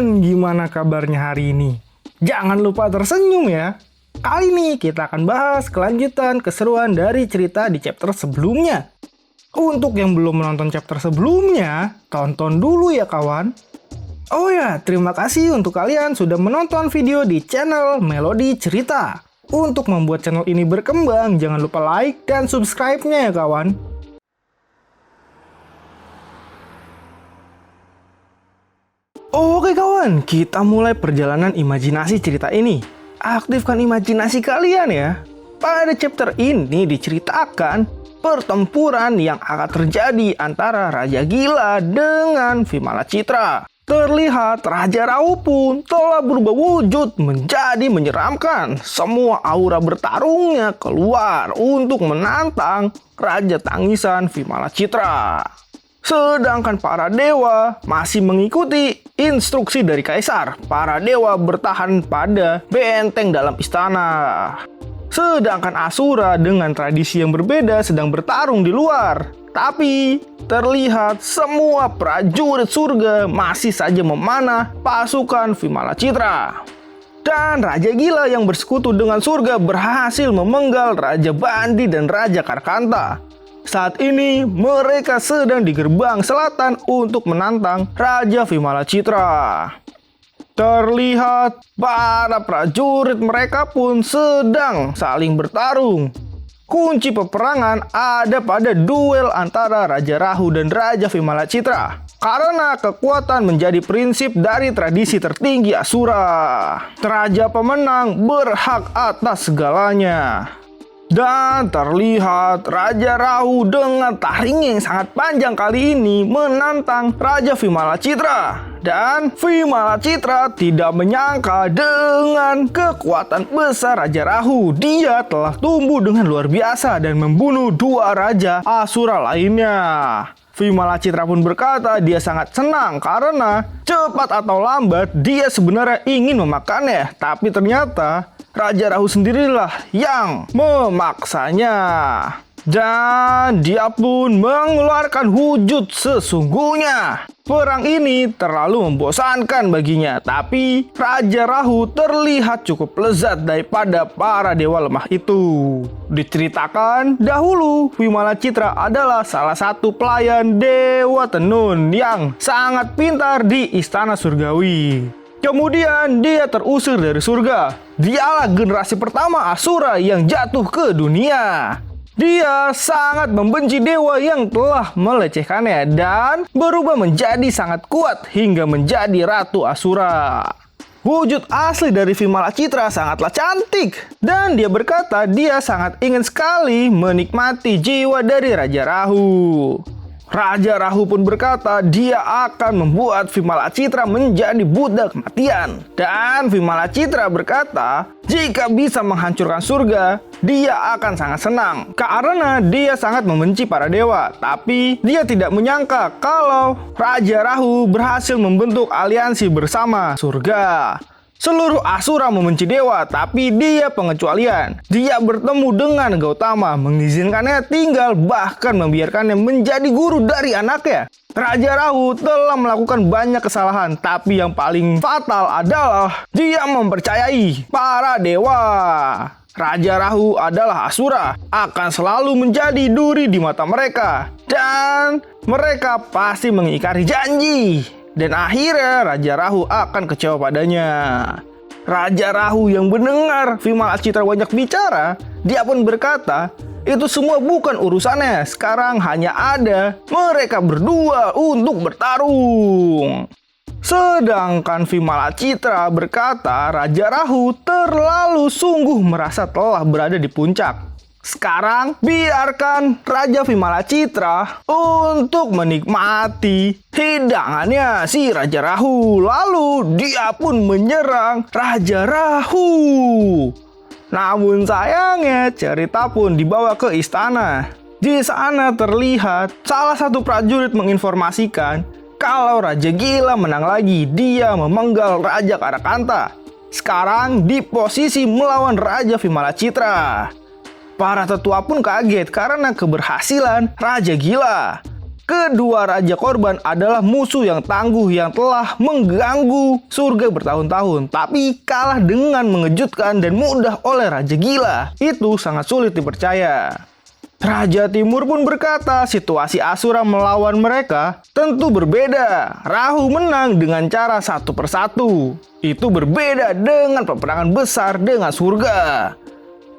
kawan, gimana kabarnya hari ini? Jangan lupa tersenyum ya. Kali ini kita akan bahas kelanjutan keseruan dari cerita di chapter sebelumnya. Untuk yang belum menonton chapter sebelumnya, tonton dulu ya kawan. Oh ya, terima kasih untuk kalian sudah menonton video di channel Melody Cerita. Untuk membuat channel ini berkembang, jangan lupa like dan subscribe-nya ya kawan. Oke kawan, kita mulai perjalanan imajinasi cerita ini. Aktifkan imajinasi kalian ya. Pada chapter ini diceritakan pertempuran yang akan terjadi antara Raja Gila dengan Vimala Citra. Terlihat Raja Rahu pun telah berubah wujud menjadi menyeramkan. Semua aura bertarungnya keluar untuk menantang Raja Tangisan Vimala Citra. Sedangkan para dewa masih mengikuti instruksi dari Kaisar. Para dewa bertahan pada benteng dalam istana. Sedangkan Asura dengan tradisi yang berbeda sedang bertarung di luar. Tapi terlihat semua prajurit surga masih saja memanah pasukan Vimala Citra. Dan Raja Gila yang bersekutu dengan surga berhasil memenggal Raja Bandi dan Raja Karkanta. Saat ini mereka sedang di gerbang selatan untuk menantang Raja Vimala Citra. Terlihat para prajurit mereka pun sedang saling bertarung. Kunci peperangan ada pada duel antara Raja Rahu dan Raja Vimala Citra. Karena kekuatan menjadi prinsip dari tradisi tertinggi Asura. Raja pemenang berhak atas segalanya. Dan terlihat Raja Rahu dengan taringnya yang sangat panjang kali ini menantang Raja Vimala Citra. Dan Vimala Citra tidak menyangka dengan kekuatan besar Raja Rahu. Dia telah tumbuh dengan luar biasa dan membunuh dua Raja Asura lainnya. Vimala Citra pun berkata dia sangat senang karena cepat atau lambat dia sebenarnya ingin memakannya. Tapi ternyata Raja Rahu sendirilah yang memaksanya. Dan dia pun mengeluarkan wujud sesungguhnya. Perang ini terlalu membosankan baginya. Tapi Raja Rahu terlihat cukup lezat daripada para dewa lemah itu. Diceritakan dahulu Vimala Citra adalah salah satu pelayan Dewa Tenun yang sangat pintar di Istana Surgawi. Kemudian dia terusir dari surga. Dialah generasi pertama Asura yang jatuh ke dunia. Dia sangat membenci dewa yang telah melecehkannya dan berubah menjadi sangat kuat hingga menjadi Ratu Asura. Wujud asli dari Vimala Citra sangatlah cantik. Dan dia berkata dia sangat ingin sekali menikmati jiwa dari Raja Rahu. Raja Rahu pun berkata dia akan membuat Vimala Citra menjadi budak kematian. Dan Vimala Citra berkata jika bisa menghancurkan surga, dia akan sangat senang. Karena dia sangat membenci para dewa. Tapi dia tidak menyangka kalau Raja Rahu berhasil membentuk aliansi bersama surga. Seluruh Asura membenci dewa, tapi dia pengecualian. Dia bertemu dengan Gautama, mengizinkannya tinggal, bahkan membiarkannya menjadi guru dari anaknya. Raja Rahu telah melakukan banyak kesalahan, tapi yang paling fatal adalah dia mempercayai para dewa. Raja Rahu adalah Asura, akan selalu menjadi duri di mata mereka. Dan mereka pasti mengingkari janji. Dan akhirnya Raja Rahu akan kecewa padanya. Raja Rahu yang mendengar Vimala Citra banyak bicara, dia pun berkata, itu semua bukan urusannya. Sekarang hanya ada mereka berdua untuk bertarung. Sedangkan Vimala Citra berkata Raja Rahu terlalu sungguh merasa telah berada di puncak. Sekarang biarkan Raja Vimala Citra untuk menikmati hidangannya si Raja Rahu. Lalu dia pun menyerang Raja Rahu. Namun sayangnya cerita pun dibawa ke istana. Di sana terlihat salah satu prajurit menginformasikan kalau Raja Gila menang lagi. Dia memenggal Raja Karakanta. Sekarang di posisi melawan Raja Vimala Citra. Para tetua pun kaget karena keberhasilan Raja Gila. kedua raja korban adalah musuh yang tangguh yang telah mengganggu surga bertahun-tahun, tapi kalah dengan mengejutkan dan mudah oleh Raja Gila. Itu sangat sulit dipercaya. Raja Timur pun berkata situasi Asura melawan mereka tentu berbeda. Rahu menang dengan cara satu persatu. Itu berbeda dengan peperangan besar dengan surga.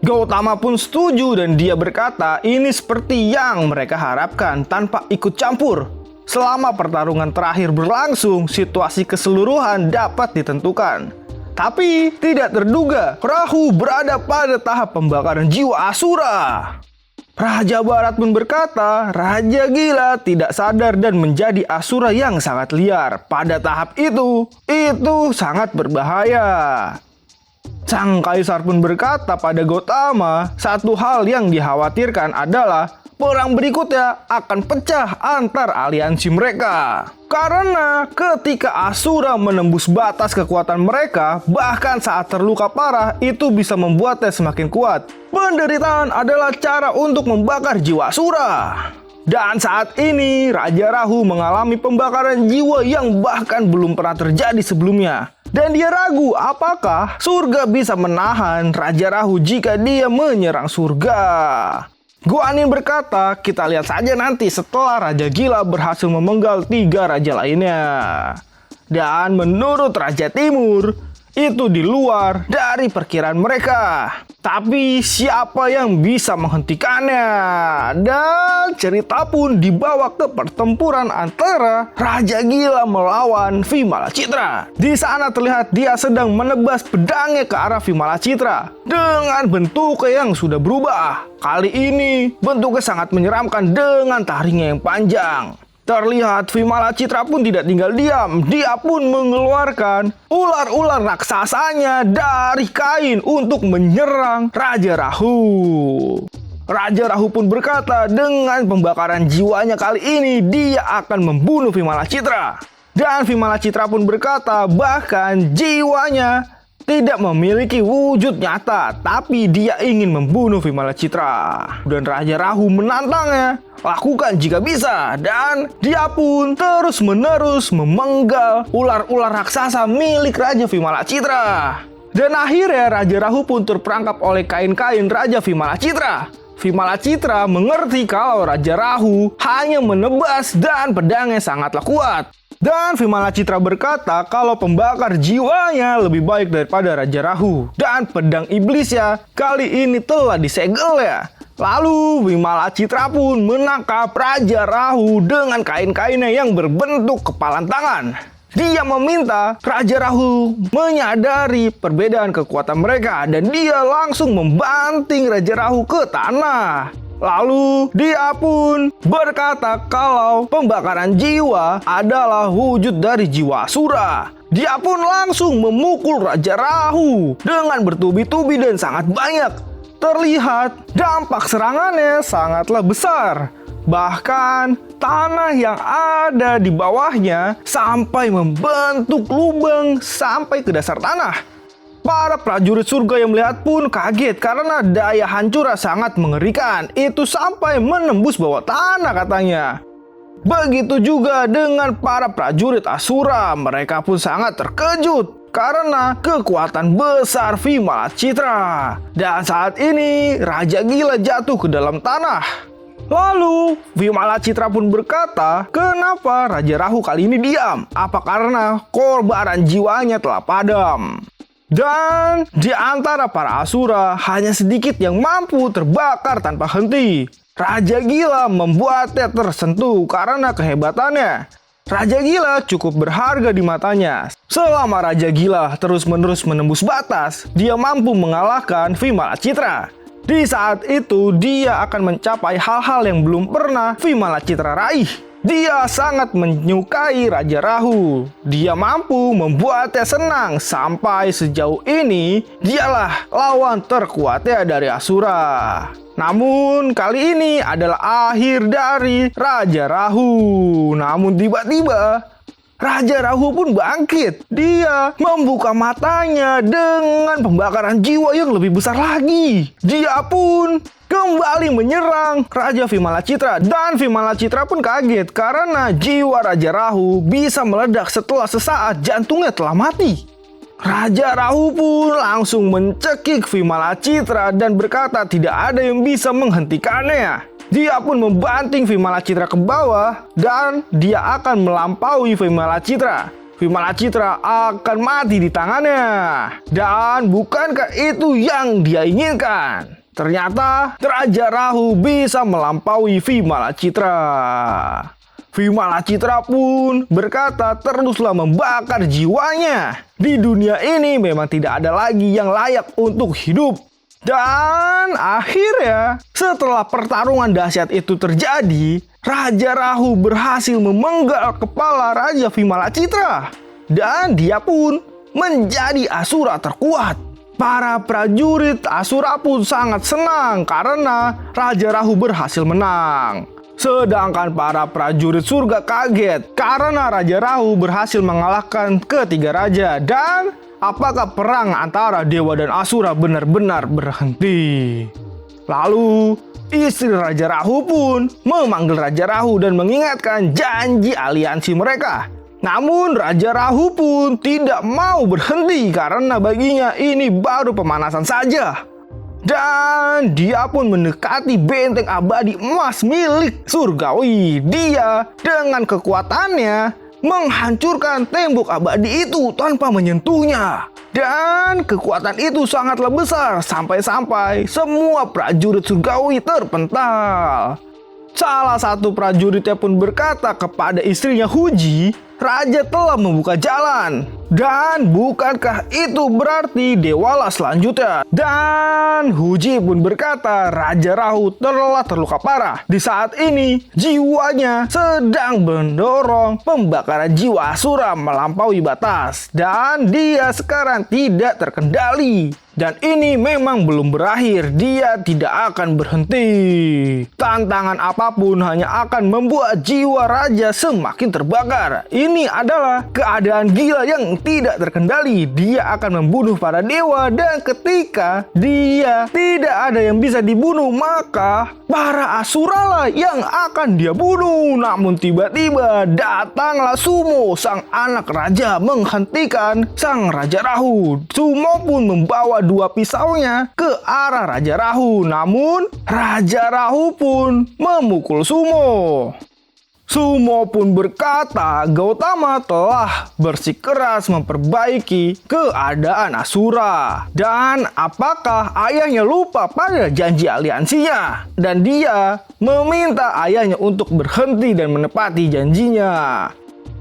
Gautama pun setuju dan dia berkata ini seperti yang mereka harapkan tanpa ikut campur. Selama pertarungan terakhir berlangsung, situasi keseluruhan dapat ditentukan. Tapi tidak terduga, Rahu berada pada tahap pembakaran jiwa Asura. Raja Barat pun berkata, Raja Gila tidak sadar dan menjadi Asura yang sangat liar. Pada tahap itu sangat berbahaya. Sang Kaisar pun berkata pada Gautama, satu hal yang dikhawatirkan adalah perang berikutnya akan pecah antar aliansi mereka. Karena ketika Asura menembus batas kekuatan mereka, bahkan saat terluka parah, itu bisa membuatnya semakin kuat. Penderitaan adalah cara untuk membakar jiwa Asura. Dan saat ini, Raja Rahu mengalami pembakaran jiwa yang bahkan belum pernah terjadi sebelumnya. Dan dia ragu apakah surga bisa menahan Raja Rahu jika dia menyerang surga. Guanin berkata, kita lihat saja nanti setelah Raja Gila berhasil memenggal 3 raja lainnya. Dan menurut Raja Timur, itu di luar dari perkiraan mereka. Tapi siapa yang bisa menghentikannya? Dan cerita pun dibawa ke pertempuran antara Raja Gila melawan Vimalacitra. Di sana terlihat dia sedang menebas pedangnya ke arah Vimalacitra dengan bentuknya yang sudah berubah. Kali ini bentuknya sangat menyeramkan dengan taringnya yang panjang. Terlihat Vimalacitra pun tidak tinggal diam. Dia pun mengeluarkan ular-ular raksasanya dari kain untuk menyerang Raja Rahu. Raja Rahu pun berkata dengan pembakaran jiwanya kali ini dia akan membunuh Vimalacitra. Dan Vimalacitra pun berkata bahkan jiwanya tidak memiliki wujud nyata, tapi dia ingin membunuh Vimalacitra. Dan Raja Rahu menantangnya, lakukan jika bisa. Dan dia pun terus-menerus memenggal ular-ular raksasa milik Raja Vimalacitra. Dan akhirnya Raja Rahu pun terperangkap oleh kain-kain Raja Vimalacitra. Vimalacitra mengerti kalau Raja Rahu hanya menebas dan pedangnya sangatlah kuat. Dan Vimalacitra berkata kalau pembakar jiwanya lebih baik daripada Raja Rahu. Dan pedang iblisnya kali ini telah disegel ya. Lalu Vimalacitra pun menangkap Raja Rahu dengan kain-kainnya yang berbentuk kepalan tangan. Dia meminta Raja Rahu menyadari perbedaan kekuatan mereka dan dia langsung membanting Raja Rahu ke tanah. Lalu dia pun berkata kalau pembakaran jiwa adalah wujud dari jiwa Asura. Dia pun langsung memukul Raja Rahu dengan bertubi-tubi dan sangat banyak. Terlihat dampak serangannya sangatlah besar. Bahkan tanah yang ada di bawahnya sampai membentuk lubang sampai ke dasar tanah. Para prajurit surga yang melihat pun kaget karena daya hancurnya sangat mengerikan. Itu sampai menembus bawah tanah katanya. Begitu juga dengan para prajurit Asura. Mereka pun sangat terkejut karena kekuatan besar Vimalacitra. Dan saat ini Raja Gila jatuh ke dalam tanah. Lalu Vimalacitra pun berkata, kenapa Raja Rahu kali ini diam? Apa karena kobaran jiwanya telah padam? Dan di antara para Asura hanya sedikit yang mampu terbakar tanpa henti. Raja Gila membuatnya tersentuh karena kehebatannya. Raja Gila cukup berharga di matanya. Selama Raja Gila terus-menerus menembus batas, dia mampu mengalahkan Vimalacitra. Di saat itu dia akan mencapai hal-hal yang belum pernah Vimalacitra raih. Dia sangat menyukai Raja Rahu. Dia mampu membuatnya senang. Sampai sejauh ini, dialah lawan terkuatnya dari Asura. Namun, kali ini adalah akhir dari Raja Rahu. Namun tiba-tiba, Raja Rahu pun bangkit. Dia membuka matanya dengan pembakaran jiwa yang lebih besar lagi. Dia pun kembali menyerang Raja Vimalacitra. Dan Vimalacitra pun kaget karena jiwa Raja Rahu bisa meledak setelah sesaat jantungnya telah mati. Raja Rahu pun langsung mencekik Vimalacitra dan berkata tidak ada yang bisa menghentikannya. Dia pun membanting Vimalacitra ke bawah dan dia akan melampaui Vimalacitra. Vimalacitra akan mati di tangannya. Dan bukankah itu yang dia inginkan? Ternyata Raja Rahu bisa melampaui Vimalacitra. Vimalacitra pun berkata teruslah membakar jiwanya. Di dunia ini memang tidak ada lagi yang layak untuk hidup. Dan akhirnya setelah pertarungan dahsyat itu terjadi, Raja Rahu berhasil memenggal kepala Raja Vimalacitra. Dan dia pun menjadi Asura terkuat. Para prajurit Asura pun sangat senang karena Raja Rahu berhasil menang. Sedangkan para prajurit surga kaget karena Raja Rahu berhasil mengalahkan ketiga raja. Dan apakah perang antara dewa dan Asura benar-benar berhenti? Lalu istri Raja Rahu pun memanggil Raja Rahu dan mengingatkan janji aliansi mereka. Namun Raja Rahu pun tidak mau berhenti karena baginya ini baru pemanasan saja. Dan dia pun mendekati benteng abadi emas milik surgawi. Dia dengan kekuatannya menghancurkan tembok abadi itu tanpa menyentuhnya. Dan kekuatan itu sangatlah besar sampai-sampai semua prajurit surgawi terpental. Salah satu prajuritnya pun berkata kepada istrinya Huji, Raja telah membuka jalan. Dan bukankah itu berarti dewalah selanjutnya? Dan Huji pun berkata Raja Rahu telah terluka parah. Di saat ini jiwanya sedang mendorong pembakaran jiwa Asura melampaui batas. Dan dia sekarang tidak terkendali. Dan ini memang belum berakhir, dia tidak akan berhenti. Tantangan apapun hanya akan membuat jiwa raja semakin terbakar. Ini adalah keadaan gila yang tidak terkendali. Dia akan membunuh para dewa dan ketika dia tidak ada yang bisa dibunuh, maka para Asura lah yang akan dia bunuh. Namun tiba-tiba datanglah Sumo, sang anak raja, menghentikan sang Raja Rahu. Sumo pun membawa dua pisaunya ke arah Raja Rahu. Namun Raja Rahu pun memukul Sumo. Sumo pun berkata Gautama telah bersikeras memperbaiki keadaan Asura. Dan apakah ayahnya lupa pada janji aliansinya? Dan dia meminta ayahnya untuk berhenti dan menepati janjinya.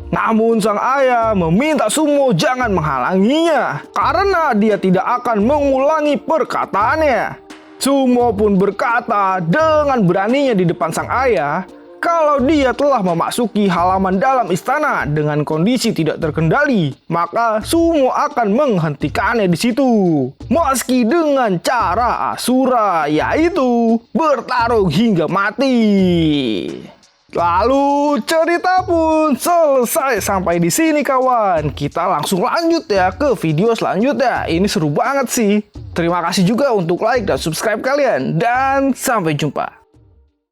Namun sang ayah meminta Sumo jangan menghalanginya karena dia tidak akan mengulangi perkataannya. Sumo pun berkata dengan beraninya di depan sang ayah kalau dia telah memasuki halaman dalam istana dengan kondisi tidak terkendali, maka Sumo akan menghentikannya di situ. Meski dengan cara Asura, yaitu bertarung hingga mati. Lalu cerita pun selesai sampai di sini kawan. Kita langsung lanjut ya ke video selanjutnya. Ini seru banget sih. Terima kasih juga untuk like dan subscribe kalian. Dan sampai jumpa.